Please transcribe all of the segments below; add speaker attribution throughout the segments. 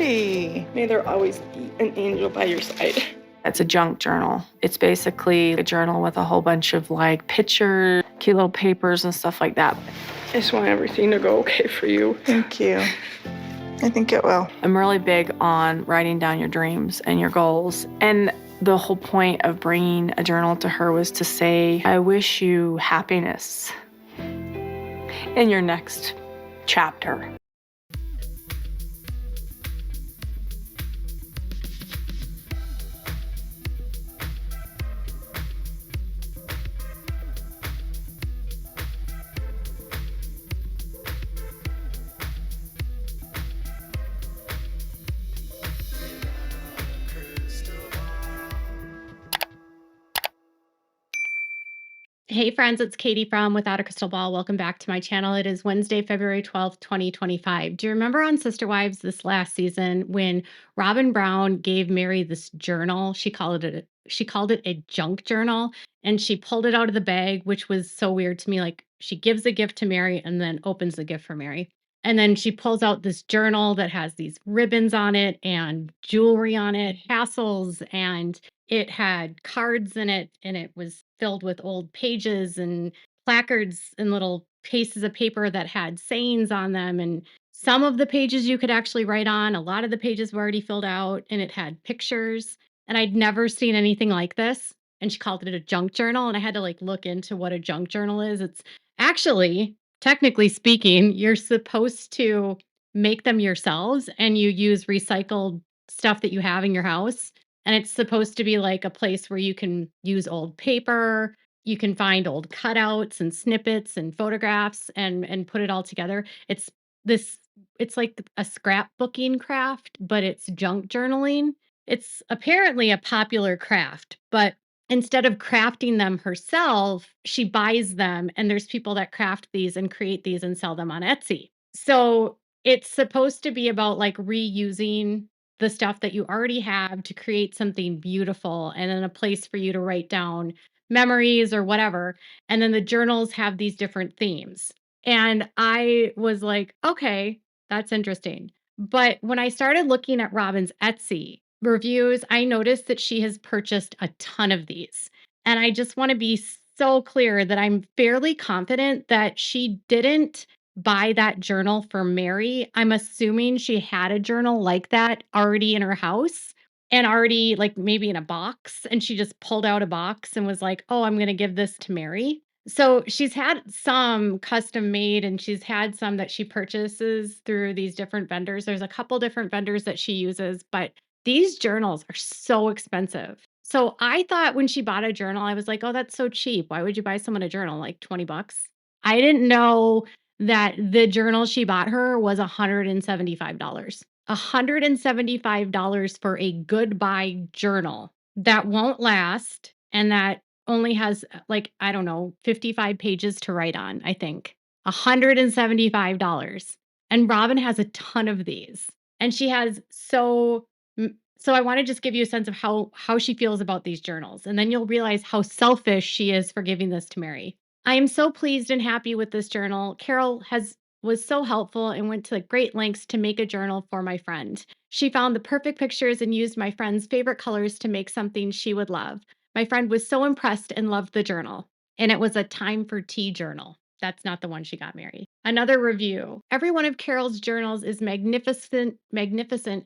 Speaker 1: pretty.
Speaker 2: May there always be an angel by your side.
Speaker 3: It's a junk journal. It's basically a journal with a whole bunch of like pictures, cute little papers and stuff like that.
Speaker 2: I just want everything to go okay for you.
Speaker 1: Thank you. I think it will.
Speaker 3: I'm really big on writing down your dreams and your goals. And the whole point of bringing a journal to her was to say, I wish you happiness in your next chapter.
Speaker 4: Hey friends, it's Katie from Without a Crystal Ball. Welcome back to my channel. It is Wednesday, February 12th, 2025. Do you remember on Sister Wives this last season when Robyn Brown gave Meri this journal? She called it a junk journal, and she pulled it out of the bag, which was so weird to me. Like, she gives a gift to Meri and then opens the gift for Meri. And then she pulls out this journal that has these ribbons on it and jewelry on it, tassels, and it had cards in it, and it was filled with old pages and placards and little pieces of paper that had sayings on them. And some of the pages you could actually write on. A lot of the pages were already filled out, and it had pictures. And I'd never seen anything like this. And she called it a junk journal. And I had to like look into what a junk journal is. It's actually, technically speaking, you're supposed to make them yourselves, and you use recycled stuff that you have in your house. And it's supposed to be like a place where you can use old paper, you can find old cutouts and snippets and photographs and put it all together. It's like a scrapbooking craft, but it's junk journaling. It's apparently a popular craft, but instead of crafting them herself, she buys them, and there's people that craft these and create these and sell them on Etsy. So it's supposed to be about like reusing the stuff that you already have to create something beautiful, and then a place for you to write down memories or whatever. And then the journals have these different themes. And I was like, okay, that's interesting. But when I started looking at Robyn's Etsy reviews, I noticed that she has purchased a ton of these. And I just want to be so clear that I'm fairly confident that she didn't buy that journal for Meri. I'm assuming she had a journal like that already in her house and already like maybe in a box, and she just pulled out a box and was like, "Oh, I'm going to give this to Meri." So she's had some custom made, and she's had some that she purchases through these different vendors. There's a couple different vendors that she uses, but these journals are so expensive. So I thought when she bought a journal, I was like, "Oh, that's so cheap. Why would you buy someone a journal? Like 20 bucks?" I didn't know that the journal she bought her was $175. $175 for a goodbye journal that won't last and that only has like, I don't know, 55 pages to write on, I think. $175. And Robyn has a ton of these. And she has so I want to just give you a sense of how she feels about these journals. And then you'll realize how selfish she is for giving this to Meri. I am so pleased and happy with this journal. Carol was so helpful and went to great lengths to make a journal for my friend. She found the perfect pictures and used my friend's favorite colors to make something she would love. My friend was so impressed and loved the journal. And it was a time for tea journal. That's not the one she got Meri. Another review. Every one of Carol's journals is magnificent,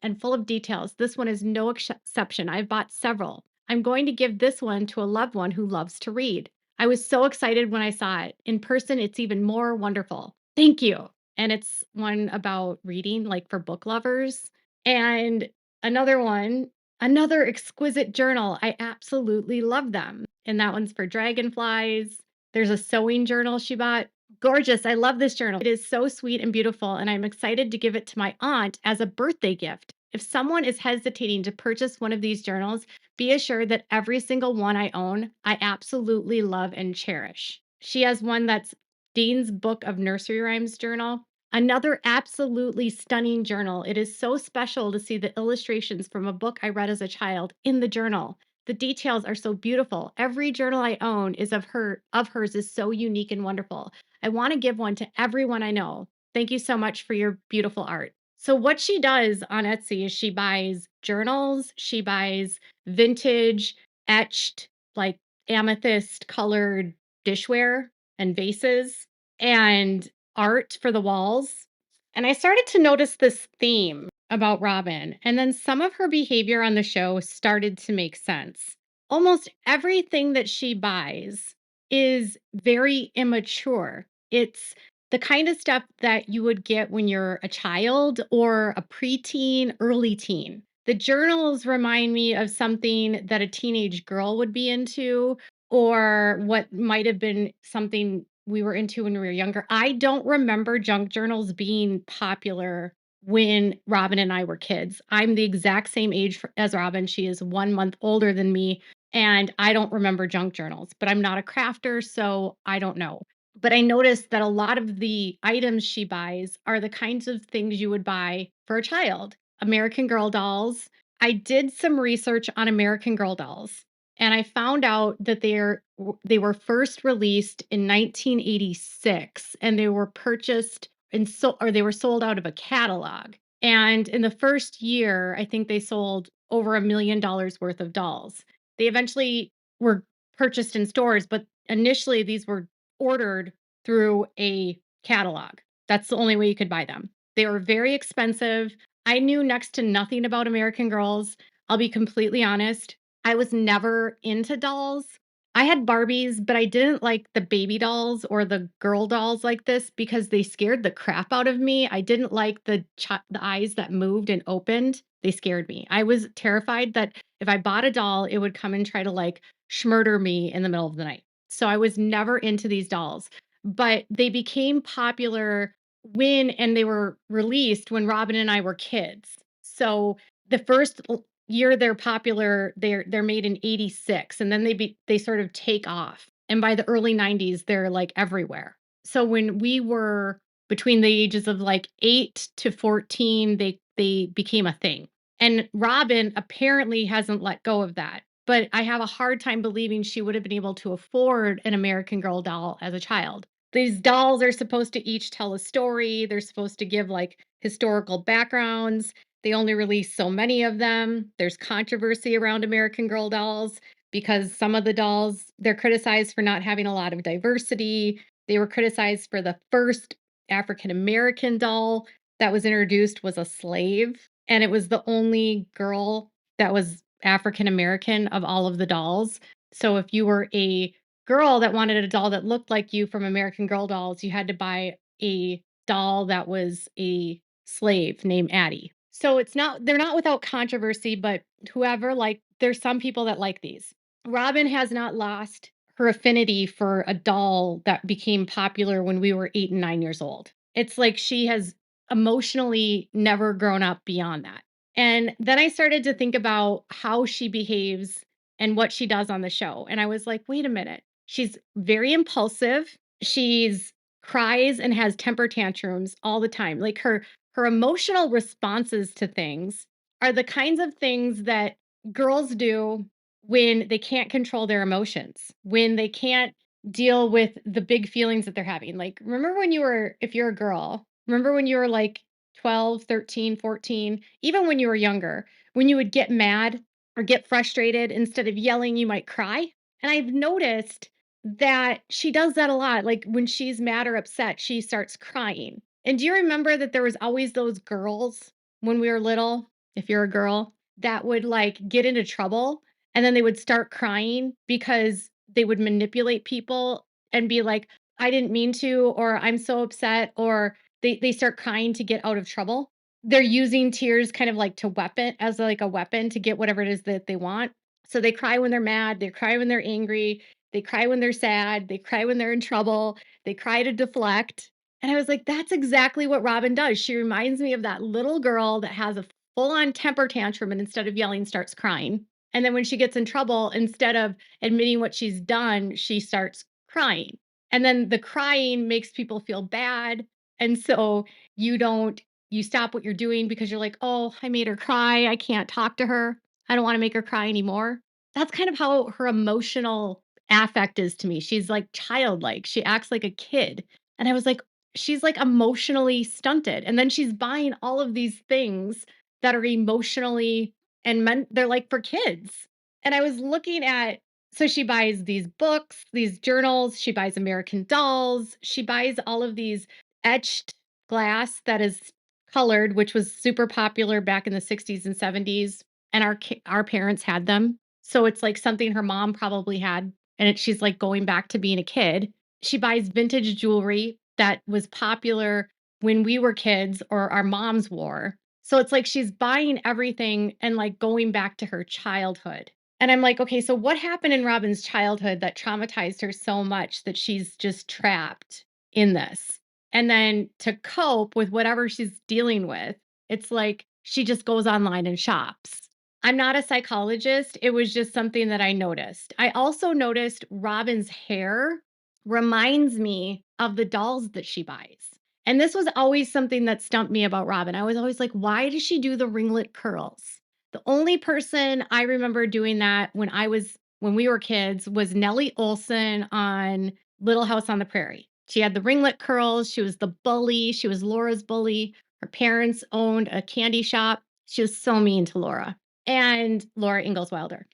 Speaker 4: and full of details. This one is no exception. I've bought several. I'm going to give this one to a loved one who loves to read. I was so excited when I saw it. In person, it's even more wonderful. Thank you. And it's one about reading, like for book lovers. And another exquisite journal. I absolutely love them. And that one's for dragonflies. There's a sewing journal she bought. Gorgeous. I love this journal. It is so sweet and beautiful, and I'm excited to give it to my aunt as a birthday gift. If someone is hesitating to purchase one of these journals, be assured that every single one I own, I absolutely love and cherish. She has one that's Dean's Book of Nursery Rhymes journal. Another absolutely stunning journal. It is so special to see the illustrations from a book I read as a child in the journal. The details are so beautiful. Every journal I own is of hers is so unique and wonderful. I want to give one to everyone I know. Thank you so much for your beautiful art. So what she does on Etsy is she buys journals, she buys vintage etched, like amethyst colored dishware and vases and art for the walls. And I started to notice this theme about Robin. And then some of her behavior on the show started to make sense. Almost everything that she buys is very immature. It's the kind of stuff that you would get when you're a child or a preteen, early teen. The journals remind me of something that a teenage girl would be into, or what might have been something we were into when we were younger. I don't remember junk journals being popular when Robin and I were kids. I'm the exact same age as Robin. She is 1 month older than me, and I don't remember junk journals, but I'm not a crafter, so I don't know. But I noticed that a lot of the items she buys are the kinds of things you would buy for a child. American Girl dolls. I did some research on American Girl dolls, and I found out that they were first released in 1986, and they were purchased and they were sold out of a catalog. And in the first year, I think they sold over $1 million worth of dolls. They eventually were purchased in stores, but initially these were ordered through a catalog. That's the only way you could buy them. They were very expensive. I knew next to nothing about American Girls. I'll be completely honest. I was never into dolls. I had Barbies, but I didn't like the baby dolls or the girl dolls like this because they scared the crap out of me. I didn't like the eyes that moved and opened. They scared me. I was terrified that if I bought a doll, it would come and try to like schmurder me in the middle of the night. So I was never into these dolls, but they became popular and they were released when Robin and I were kids. So the first year they're popular, they're made in 86, and then they sort of take off. And by the early 90s, they're like everywhere. So when we were between the ages of like 8 to 14, they became a thing. And Robin apparently hasn't let go of that. But I have a hard time believing she would have been able to afford an American Girl doll as a child. These dolls are supposed to each tell a story. They're supposed to give like historical backgrounds. They only release so many of them. There's controversy around American Girl dolls because some of the dolls, they're criticized for not having a lot of diversity. They were criticized for the first African American doll that was introduced was a slave, and it was the only girl that was African American of all of the dolls. So if you were a girl that wanted a doll that looked like you from American Girl dolls, you had to buy a doll that was a slave named Addie. So they're not without controversy, but there's some people that like these. Robin has not lost her affinity for a doll that became popular when we were 8 and 9 years old. It's like she has emotionally never grown up beyond that. And then I started to think about how she behaves and what she does on the show. And I was like, wait a minute. She's very impulsive. She's cries and has temper tantrums all the time. Like her emotional responses to things are the kinds of things that girls do when they can't control their emotions, when they can't deal with the big feelings that they're having. Like, if you're a girl, remember when you were like 12, 13, 14, even when you were younger, when you would get mad or get frustrated, instead of yelling, you might cry. And I've noticed that she does that a lot. Like when she's mad or upset, she starts crying. And do you remember that there was always those girls when we were little, if you're a girl, that would like get into trouble and then they would start crying because they would manipulate people and be like, I didn't mean to, or I'm so upset, or they start crying to get out of trouble. They're using tears kind of like a weapon to get whatever it is that they want. So they cry when they're mad, they cry when they're angry, they cry when they're sad, they cry when they're in trouble, they cry to deflect. And I was like, that's exactly what Robin does. She reminds me of that little girl that has a full on temper tantrum and instead of yelling, starts crying. And then when she gets in trouble, instead of admitting what she's done, she starts crying. And then the crying makes people feel bad. And so you don't, you stop what you're doing because you're like, oh, I made her cry. I can't talk to her. I don't want to make her cry anymore. That's kind of how her emotional affect is to me. She's like childlike. She acts like a kid. And I was like, she's like emotionally stunted. And then she's buying all of these things that are emotionally and they're like for kids. And I was looking at, so she buys these books, these journals, she buys American dolls, she buys all of these etched glass that is colored, which was super popular back in the 60s and 70s. And our parents had them. So it's like something her mom probably had. And she's like going back to being a kid. She buys vintage jewelry that was popular when we were kids or our moms wore. So it's like she's buying everything and like going back to her childhood. And I'm like, okay, so what happened in Robyn's childhood that traumatized her so much that she's just trapped in this? And then to cope with whatever she's dealing with, it's like she just goes online and shops. I'm not a psychologist. It was just something that I noticed. I also noticed Robyn's hair reminds me of the dolls that she buys. And this was always something that stumped me about Robyn. I was always like, why does she do the ringlet curls? The only person I remember doing that when we were kids was Nellie Olson on Little House on the Prairie. She had the ringlet curls. She was the bully. She was Laura's bully. Her parents owned a candy shop. She was so mean to Laura and Laura Ingalls Wilder.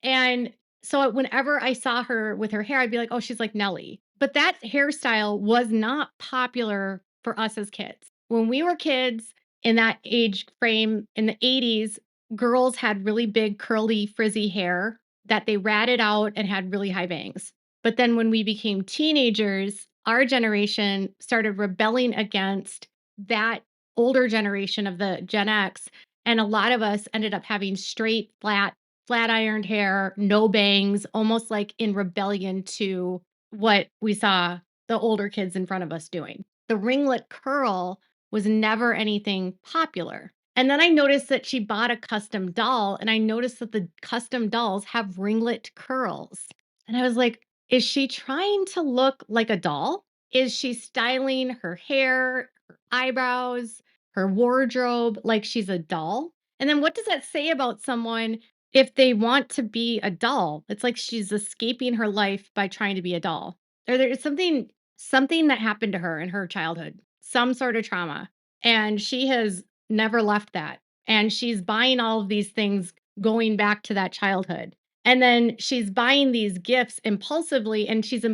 Speaker 4: And so whenever I saw her with her hair, I'd be like, oh, she's like Nellie. But that hairstyle was not popular for us as kids. When we were kids in that age frame in the 80s, girls had really big, curly, frizzy hair that they ratted out and had really high bangs. But then when we became teenagers, our generation started rebelling against that older generation of the Gen X. And a lot of us ended up having straight, flat ironed hair, no bangs, almost like in rebellion to what we saw the older kids in front of us doing. The ringlet curl was never anything popular. And then I noticed that she bought a custom doll, and I noticed that the custom dolls have ringlet curls. And I was like, is she trying to look like a doll? Is she styling her hair, her eyebrows, her wardrobe like she's a doll? And then what does that say about someone if they want to be a doll? It's like she's escaping her life by trying to be a doll. Or there's something that happened to her in her childhood, some sort of trauma, and she has never left that. And she's buying all of these things going back to that childhood. And then she's buying these gifts impulsively, and she's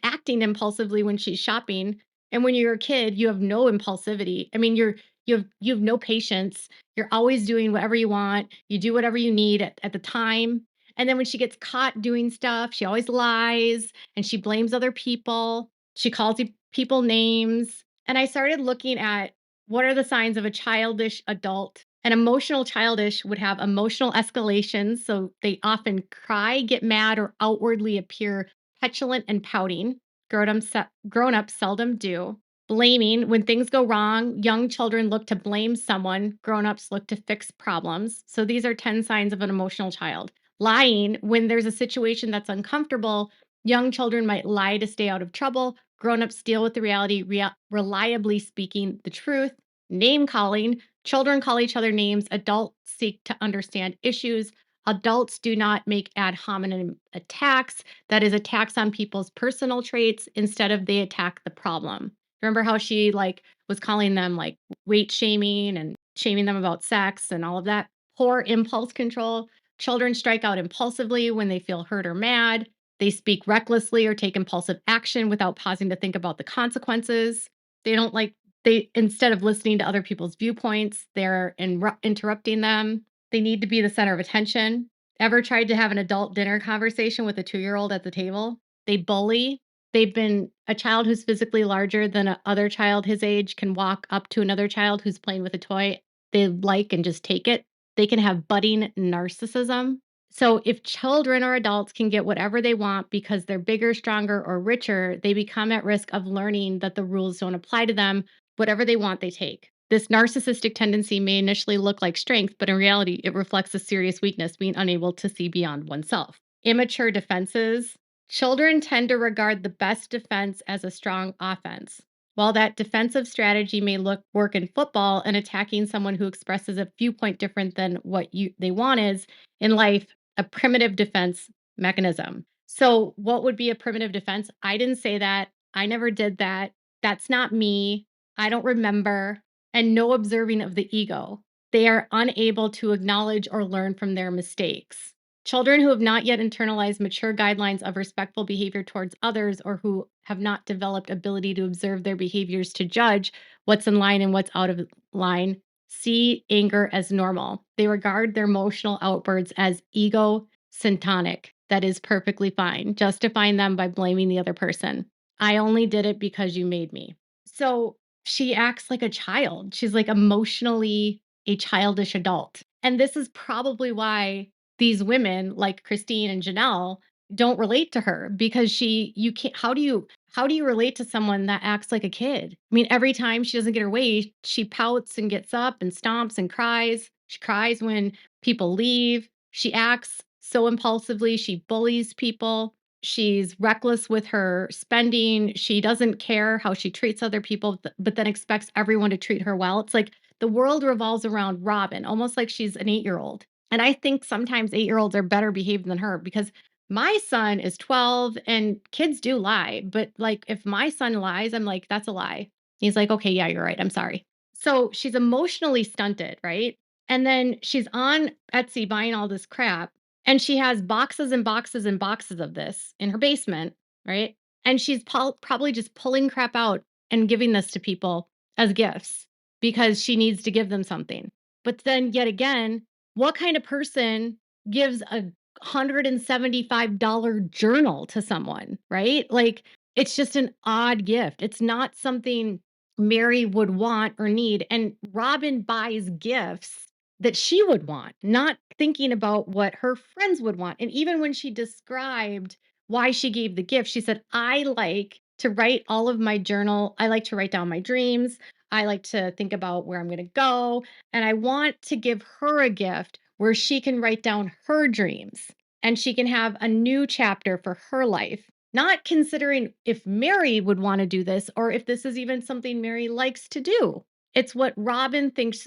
Speaker 4: acting impulsively when she's shopping. And when you're a kid, you have no impulsivity. I mean, you have no patience. You're always doing whatever you want. You do whatever you need at the time. And then when she gets caught doing stuff, she always lies and she blames other people. She calls people names. And I started looking at what are the signs of a childish adult. An emotional childish would have emotional escalations. So they often cry, get mad, or outwardly appear petulant and pouting. Grown-ups seldom do. Blaming, when things go wrong, young children look to blame someone, grown-ups look to fix problems. So these are 10 signs of an emotional child. Lying, when there's a situation that's uncomfortable, young children might lie to stay out of trouble. Grown-ups deal with the reality, reliably speaking the truth. Name calling, children call each other names. Adults seek to understand issues. Adults do not make ad hominem attacks, that is, attacks on people's personal traits. Instead of they attack the problem. Remember how she was calling them weight shaming and shaming them about sex and all of that? Poor impulse control. Children strike out impulsively when they feel hurt or mad. They speak recklessly or take impulsive action without pausing to think about the consequences. They instead of listening to other people's viewpoints, they're interrupting them. They need to be the center of attention. Ever tried to have an adult dinner conversation with a 2-year-old at the table? They bully. They've been a child who's physically larger than a other child his age can walk up to another child who's playing with a toy they like and just take it. They can have budding narcissism. So if children or adults can get whatever they want because they're bigger, stronger, or richer, they become at risk of learning that the rules don't apply to them. Whatever they want, they take. This narcissistic tendency may initially look like strength, but in reality, it reflects a serious weakness, being unable to see beyond oneself. Immature defenses. Children tend to regard the best defense as a strong offense. While that defensive strategy may work in football, and attacking someone who expresses a viewpoint different than what they want is, in life, a primitive defense mechanism. So what would be a primitive defense? I didn't say that. I never did that. That's not me. I don't remember. And no observing of the ego. They are unable to acknowledge or learn from their mistakes. Children who have not yet internalized mature guidelines of respectful behavior towards others, or who have not developed ability to observe their behaviors to judge what's in line and what's out of line, see anger as normal. They regard their emotional outbursts as ego-syntonic. That is perfectly fine, justifying them by blaming the other person. I only did it because you made me. So she acts like a child. She's like emotionally a childish adult. And this is probably why these women like Christine and Janelle don't relate to her, because you can't, how do you relate to someone that acts like a kid? I mean, every time she doesn't get her way, she pouts and gets up and stomps and cries. She cries when people leave. She acts so impulsively. She bullies people. She's reckless with her spending. She doesn't care how she treats other people, but then expects everyone to treat her well. It's like the world revolves around Robyn, almost like she's an 8-year-old. And I think sometimes 8-year-olds are better behaved than her, because my son is 12 and kids do lie. But like, if my son lies, I'm like, that's a lie. He's like, okay, yeah, you're right. I'm sorry. So she's emotionally stunted, right? And then she's on Etsy buying all this crap. And she has boxes and boxes and boxes of this in her basement, right? And she's probably just pulling crap out and giving this to people as gifts because she needs to give them something. But then yet again, what kind of person gives a $175 journal to someone, right? Like, it's just an odd gift. It's not something Meri would want or need. And Robyn buys gifts that she would want, not thinking about what her friends would want. And even when she described why she gave the gift, she said, I like to write all of my journal. I like to write down my dreams. I like to think about where I'm going to go. And I want to give her a gift where she can write down her dreams and she can have a new chapter for her life. Not considering if Meri would want to do this or if this is even something Meri likes to do. It's what Robyn thinks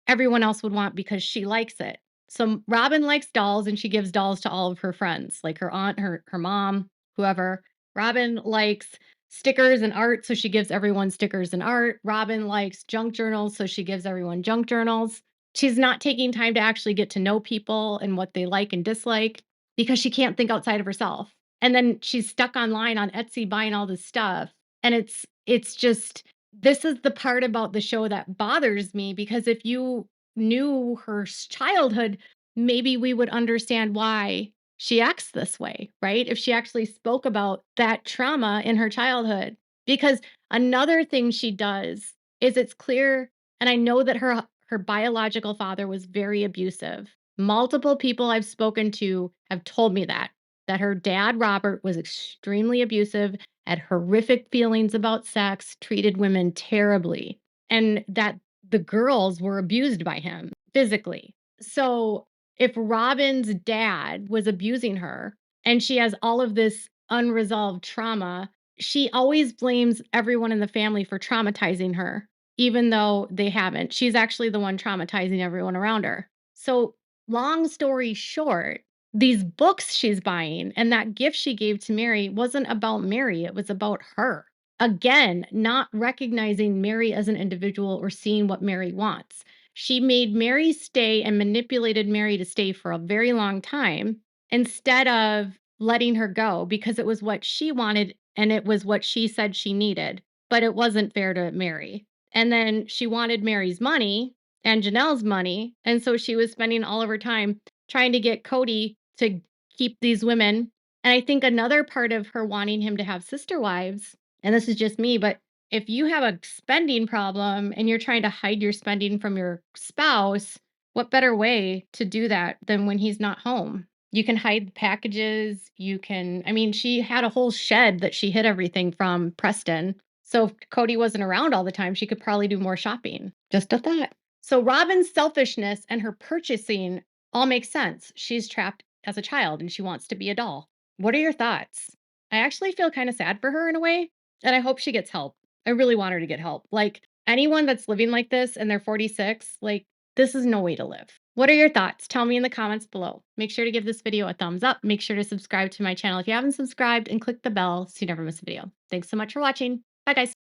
Speaker 4: everyone else would want because she likes it. So Robyn likes dolls and she gives dolls to all of her friends, like her aunt, her mom, whoever. Robyn likes stickers and art, so she gives everyone stickers and art. Robyn likes junk journals, so she gives everyone junk journals. She's not taking time to actually get to know people and what they like and dislike because she can't think outside of herself. And then she's stuck online on Etsy buying all this stuff. And it's just, this is the part about the show that bothers me, because if you knew her childhood, maybe we would understand why she acts this way, right? If she actually spoke about that trauma in her childhood. Because another thing she does is, it's clear, and I know that her biological father was very abusive. Multiple people I've spoken to have told me that her dad, Robert, was extremely abusive, had horrific feelings about sex, treated women terribly, and that the girls were abused by him physically. So if Robyn's dad was abusing her and she has all of this unresolved trauma, she always blames everyone in the family for traumatizing her, even though they haven't. She's actually the one traumatizing everyone around her. So long story short, these books she's buying and that gift she gave to Meri wasn't about Meri. It was about her. Again, not recognizing Meri as an individual or seeing what Meri wants. She made Meri stay and manipulated Meri to stay for a very long time instead of letting her go, because it was what she wanted and it was what she said she needed, but it wasn't fair to Meri. And then she wanted Meri's money and Janelle's money. And so she was spending all of her time trying to get Cody to keep these women. And I think another part of her wanting him to have sister wives, and this is just me, but if you have a spending problem and you're trying to hide your spending from your spouse, what better way to do that than when he's not home? You can hide the packages. I mean, she had a whole shed that she hid everything from Preston. So if Cody wasn't around all the time, she could probably do more shopping. Just a thought. So Robyn's selfishness and her purchasing all make sense. She's trapped as a child and she wants to be a doll. What are your thoughts? I actually feel kind of sad for her in a way, and I hope she gets help. I really want her to get help. Like, anyone that's living like this and they're 46, like, this is no way to live. What are your thoughts? Tell me in the comments below. Make sure to give this video a thumbs up. Make sure to subscribe to my channel if you haven't subscribed, and click the bell so you never miss a video. Thanks so much for watching. Bye, guys.